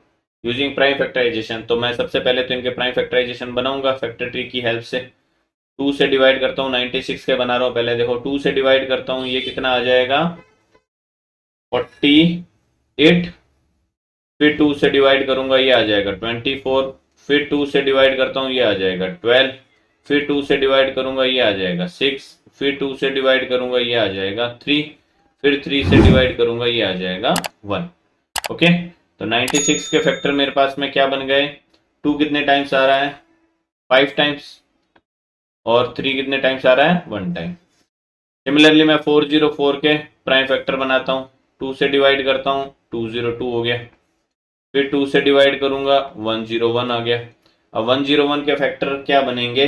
using prime factorisation. तो मैं सबसे पहले तो इनके प्राइम फैक्टराइजेशन बनाऊंगा फैक्टर ट्री की हेल्प से। 2 से डिवाइड करता हूँ, 96 के बना रहा हूँ पहले, देखो 2 से डिवाइड करता हूँ, ये कितना आ जाएगा 48, फिर 2 से डिवाइड करूंगा ये आ जाएगा 24, फिर 2 से डिवाइड करता हूँ ये आ जाएगा 12, फिर 2 से डिवाइड करूंगा ये आ जाएगा 6, फिर 2 से डिवाइड करूंगा ये आ जाएगा 3, फिर 3 से डिवाइड करूंगा ये आ जाएगा 1। ओके, तो 96 के फैक्टर मेरे पास में क्या बन गए, 2 कितने टाइम्स आ रहा है 5 टाइम्स, और 3 कितने टाइम्स आ रहा है 1 टाइम। सिमिलरली मैं 404 के प्राइम फैक्टर बनाता हूँ, 2 से डिवाइड करता हूँ 202 हो गया, फिर 2 से डिवाइड करूंगा 101 आ गया। अब 101 के फैक्टर क्या बनेंगे,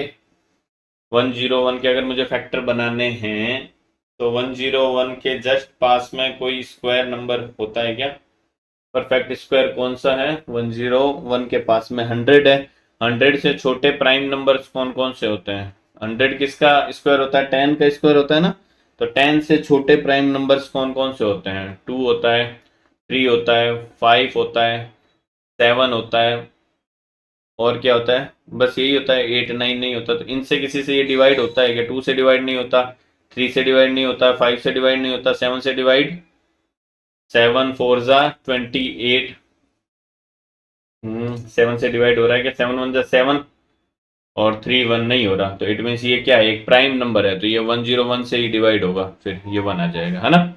101 के अगर मुझे फैक्टर बनाने हैं तो 101 के जस्ट पास में कोई स्क्वायर नंबर होता है क्या, परफेक्ट स्क्वायर कौन सा है, 101 के पास में 100 है। 100 से छोटे प्राइम नंबर्स कौन कौन से होते हैं, 100 किसका स्क्वायर होता है, 10 का स्क्वायर होता है ना, तो 10 से छोटे प्राइम नंबर्स कौन कौन से होते हैं, 2 होता है, 3 होता है, 5 होता है, 7 होता है, और क्या होता है, बस यही होता है, 8 9 नहीं होता। तो इनसे किसी से ये डिवाइड होता है क्या, 2 से डिवाइड नहीं होता, 3 से डिवाइड नहीं होता, 5 से डिवाइड नहीं होता, 7 से डिवाइड, 7 4 जा 28, 7 से डिवाइड हो रहा है क्या, 7 1 जा 7, और 3 1 नहीं हो रहा, तो इट मीन्स ये क्या है, एक प्राइम नंबर है, तो ये 101 से ही डिवाइड होगा, फिर ये 1 आ जाएगा, है ना।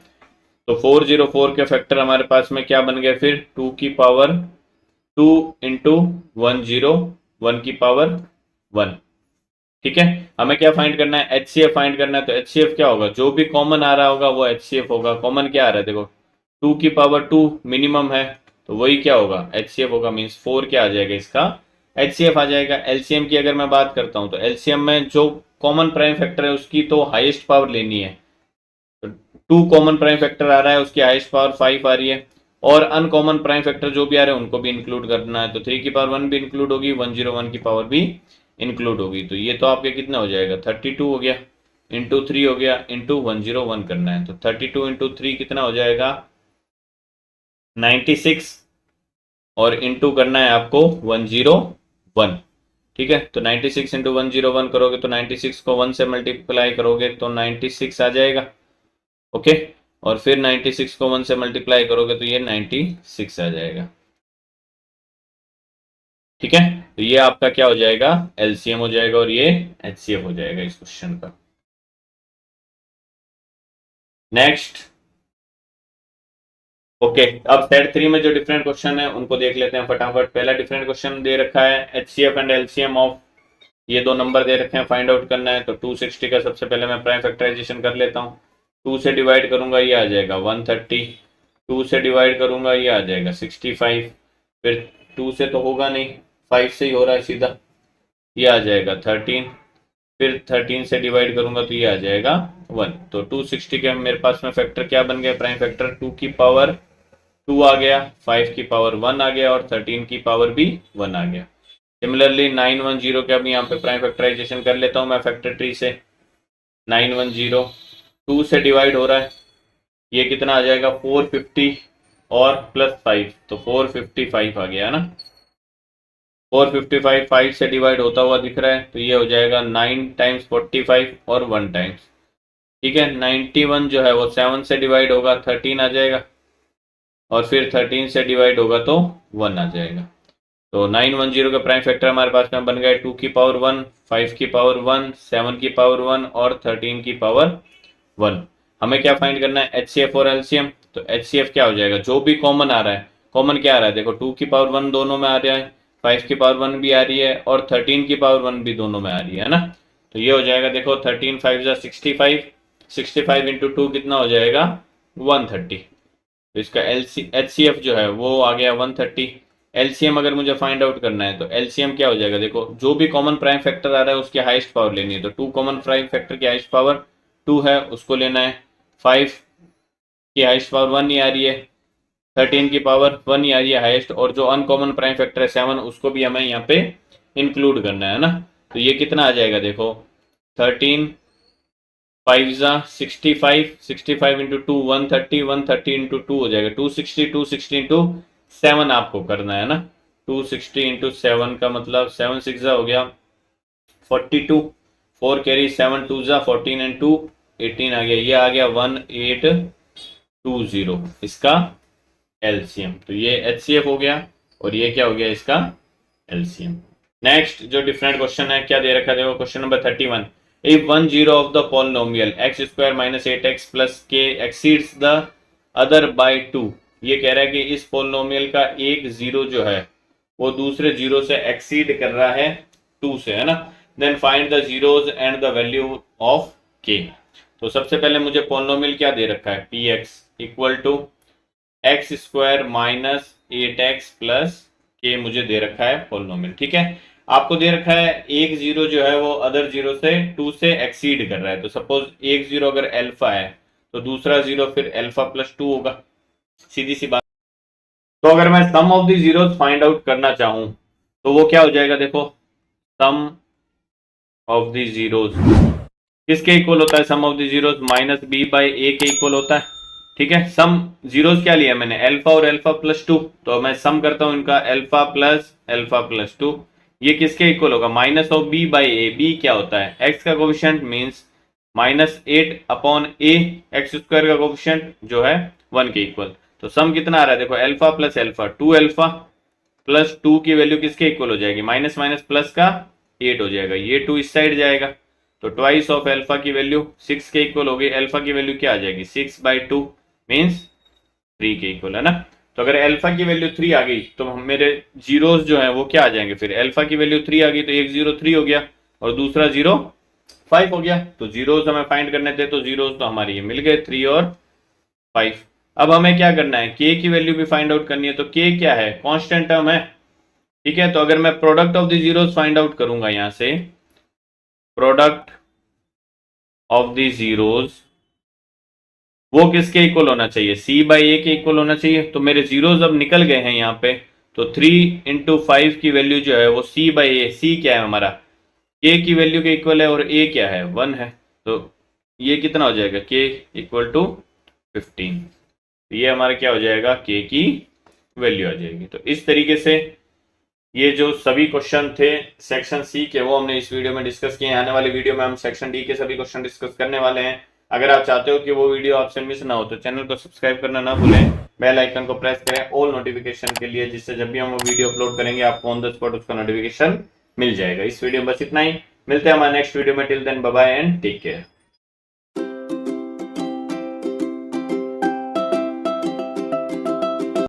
तो 404 के फैक्टर हमारे पास में क्या बन गए फिर, 2 की पावर 2 इंटू 101 की पावर 1। ठीक है, हमें क्या फाइंड करना है, HCF फाइंड करना है। तो HCF क्या होगा, जो भी कॉमन आ रहा होगा वो HCF होगा। कॉमन क्या आ रहा है, देखो 2 की पावर 2 मिनिमम है, तो वही क्या होगा, HCF होगा। मीन्स 4 क्या आ जाएगा, इसका HCF आ जाएगा। LCM की अगर मैं बात करता हूं, तो LCM में जो कॉमन प्राइम फैक्टर है उसकी तो हाईएस्ट पावर लेनी है। तो 2 कॉमन प्राइम फैक्टर आ रहा है, उसकी हाईएस्ट पावर 5 आ रही है, और अनकॉमन प्राइम फैक्टर जो भी आ रहे हैं उनको भी इंक्लूड करना है। तो 3 की पावर 1 भी इंक्लूड होगी, 101 की पावर भी इंक्लूड होगी। तो ये तो आपके कितना हो जाएगा, 32 हो गया, इंटू 3 हो गया, इंटू 101 करना है। तो 32 इंटू 3 कितना हो जाएगा, 96, और इंटू करना है आपको 101। ठीक है, तो 96 इंटू 101 करोगे तो 96 को 1 से मल्टीप्लाई करोगे तो 96 आ जाएगा। ओके, और फिर 96 को 1 से मल्टीप्लाई करोगे तो ये 96 आ जाएगा। ठीक है, तो ये आपका क्या हो जाएगा, LCM हो जाएगा, और ये HCF हो जाएगा इस क्वेश्चन का। नेक्स्ट, ओके, अब सेट 3 में जो डिफरेंट क्वेश्चन है उनको देख लेते हैं फटाफट। पहला डिफरेंट क्वेश्चन दे रखा है, HCF एंड LCM ऑफ, ये दो नंबर दे रखे हैं, फाइंड आउट करना है। तो 260 का सबसे पहले मैं प्राइम फैक्टराइजेशन कर लेता हूँ। 2 से डिवाइड करूंगा ये आ जाएगा 130, 2 से डिवाइड करूंगा ये आ जाएगा 65, फिर 2 से तो होगा नहीं, 5 से ही हो रहा है सीधा, ये आ जाएगा 13, फिर 13 से डिवाइड करूंगा तो ये आ जाएगा 1। तो 260 के मेरे पास में फैक्टर क्या बन गया, प्राइम फैक्टर 2 की पावर 2 आ गया, 5 की पावर 1 आ गया, और 13 की पावर भी 1 आ गया। सिमिलरली 910 के अब यहाँ पे प्राइम फैक्टराइजेशन कर लेता हूँ मैं फैक्टर ट्री से। 910 2 से डिवाइड हो रहा है, ये कितना आ जाएगा 450 और प्लस 5, तो 455 आ गया, है ना। 455 5 से डिवाइड होता हुआ दिख रहा है, तो ये हो जाएगा 9 टाइम्स 45 और 1 टाइम्स। ठीक है, 91 जो है वो 7 से डिवाइड होगा 13 आ जाएगा, और फिर 13 से डिवाइड होगा तो 1 आ जाएगा। तो 910 का प्राइम फैक्टर हमारे पास में बन गया 2 की पावर 1, 5 की पावर 1, 7 की पावर 1 और 13 की पावर 1। हमें क्या फाइंड करना है, HCF और LCM। तो HCF क्या हो जाएगा, जो भी कॉमन आ रहा है, कॉमन क्या आ रहा है, देखो 2 की पावर 1 दोनों में आ रहा है, 5 की पावर 1 भी आ रही है, और 13 की पावर 1 भी दोनों में आ रही है ना। तो ये हो जाएगा, देखो 13 5 जा 65, 65 इंटू 2 कितना हो जाएगा 130। तो इसका HCF जो है वो आ गया 130। LCM अगर मुझे फाइंड आउट करना है, तो LCM क्या हो जाएगा, देखो जो भी कॉमन प्राइम फैक्टर आ रहा है उसकी हाईएस्ट पावर लेनी है। तो 2 कॉमन प्राइम फैक्टर की हाईएस्ट पावर 2 है, उसको लेना है। 5 की हाईएस्ट पावर 1 ही आ रही है, 13 की पावर 1 ही आ रही है हाईएस्ट, और जो अनकॉमन प्राइम फैक्टर है 7, उसको भी हमें यहाँ पे इंक्लूड करना है ना। तो ये कितना आ जाएगा, देखो 13 5 जा 65, 65 इंटू 2 130, 130 इंटू 2 हो जाएगा 260, 260 इंटू 7 आपको करना है ना। 260 इंटू 7 का मतलब 7 6 जा हो गया 42, 4 कैरी 7 2 जा 14 एंड 2 18 आ गया, ये आ गया 1820 इसका LCM। तो ये HCF हो गया, और ये क्या हो गया इसका LCM। नेक्स्ट जो डिफरेंट क्वेश्चन है, क्या दे रखा है, देखो question number 31। If 10 of the polynomial x square minus 8x plus k exceeds the other by 2, ये कह रहा है कि इस पोलिनोमियल का एक जीरो जो है वो दूसरे जीरो से एक्सीड कर रहा है 2 से, है ना। Then find the zeros and the value of k। तो सबसे पहले मुझे पोलिनोमियल क्या दे रखा है, px equal to X square minus 8x plus k मुझे दे रखा है पोलिनोमियल। ठीक है, आपको दे रखा है एक जीरो जो है वो अदर जीरो से 2 से एक्सीड कर रहा है। तो सपोज एक जीरो अगर अल्फा है तो दूसरा जीरो फिर अल्फा प्लस 2 होगा, सीधी सी बात। तो अगर मैं sum of the zeros find out करना चाहूं तो वो क्या हो जाएगा, देखो सम ऑफ द जीरोस किसके इक्वल होता है, sum of the zeros minus b by a के इक्वल होता है। ठीक है, सम जीरोस क्या लिया मैंने, अल्फा और अल्फा प्लस 2, तो मैं सम करता हूं इनका अल्फा प्लस 2, ये किसके इक्वल होगा, minus of B by A. बी क्या होता है, एक्स का coefficient means -8 upon A, X square का कोफिशिएंट जो है 1 के इक्वल। तो सम कितना आ रहा है, देखो alpha plus alpha 2 alpha plus 2 की वैल्यू किसके इक्वल हो जाएगी, माइनस माइनस प्लस का 8 हो जाएगा, ये 2 इस साइड जाएगा, तो ट्वाइस ऑफ अल्फा की वैल्यू 6 के इक्वल होगी। अल्फा की वैल्यू क्या आ जाएगी, 6/2 मीन्स 3 के इक्वल है ना। तो अगर अल्फा की वैल्यू 3 आ गई तो मेरे जीरोस जो है वो क्या आ जाएंगे, फिर अल्फा की वैल्यू 3 आ गई तो एक जीरो 3 हो गया और दूसरा जीरो 5 हो गया। तो जीरोस हमें फाइंड करने थे, तो जीरोस तो हमारे ये मिल गए 3 और 5। अब हमें क्या करना है, के की वैल्यू भी फाइंड आउट करनी है। तो के क्या है, कांस्टेंट टर्म है, ठीक है। तो अगर मैं product of the zeros find out करूंगा, यहां से प्रोडक्ट ऑफ द जीरोस वो किसके इक्वल होना चाहिए, c/a के इक्वल होना चाहिए। तो मेरे जीरोस अब निकल गए हैं यहाँ पे, तो 3 × 5 की वैल्यू जो है वो c/a, c क्या है हमारा, k की वैल्यू के इक्वल है और a क्या है 1 है, तो ये कितना हो जाएगा, k = 15। ये हमारा क्या हो जाएगा, k की वैल्यू आ जाएगी। तो इस तरीके से ये जो सभी क्वेश्चन थे सेक्शन सी के वो हमने इस वीडियो में डिस्कस किए। आने वाली वीडियो में हम सेक्शन डी के सभी क्वेश्चन डिस्कस करने वाले हैं। अगर आप चाहते हो कि वो वीडियो आपसे मिस ना हो तो चैनल को सब्सक्राइब करना ना भूलें, बेल आइकन को प्रेस करें ऑल नोटिफिकेशन के लिए, जिससे जब भी हम वो वीडियो अपलोड करेंगे आपको ऑन द स्पॉट उसका नोटिफिकेशन मिल जाएगा। इस वीडियो में बस इतना ही, मिलते हैं हमारे नेक्स्ट वीडियो में। Till then bye bye and take care.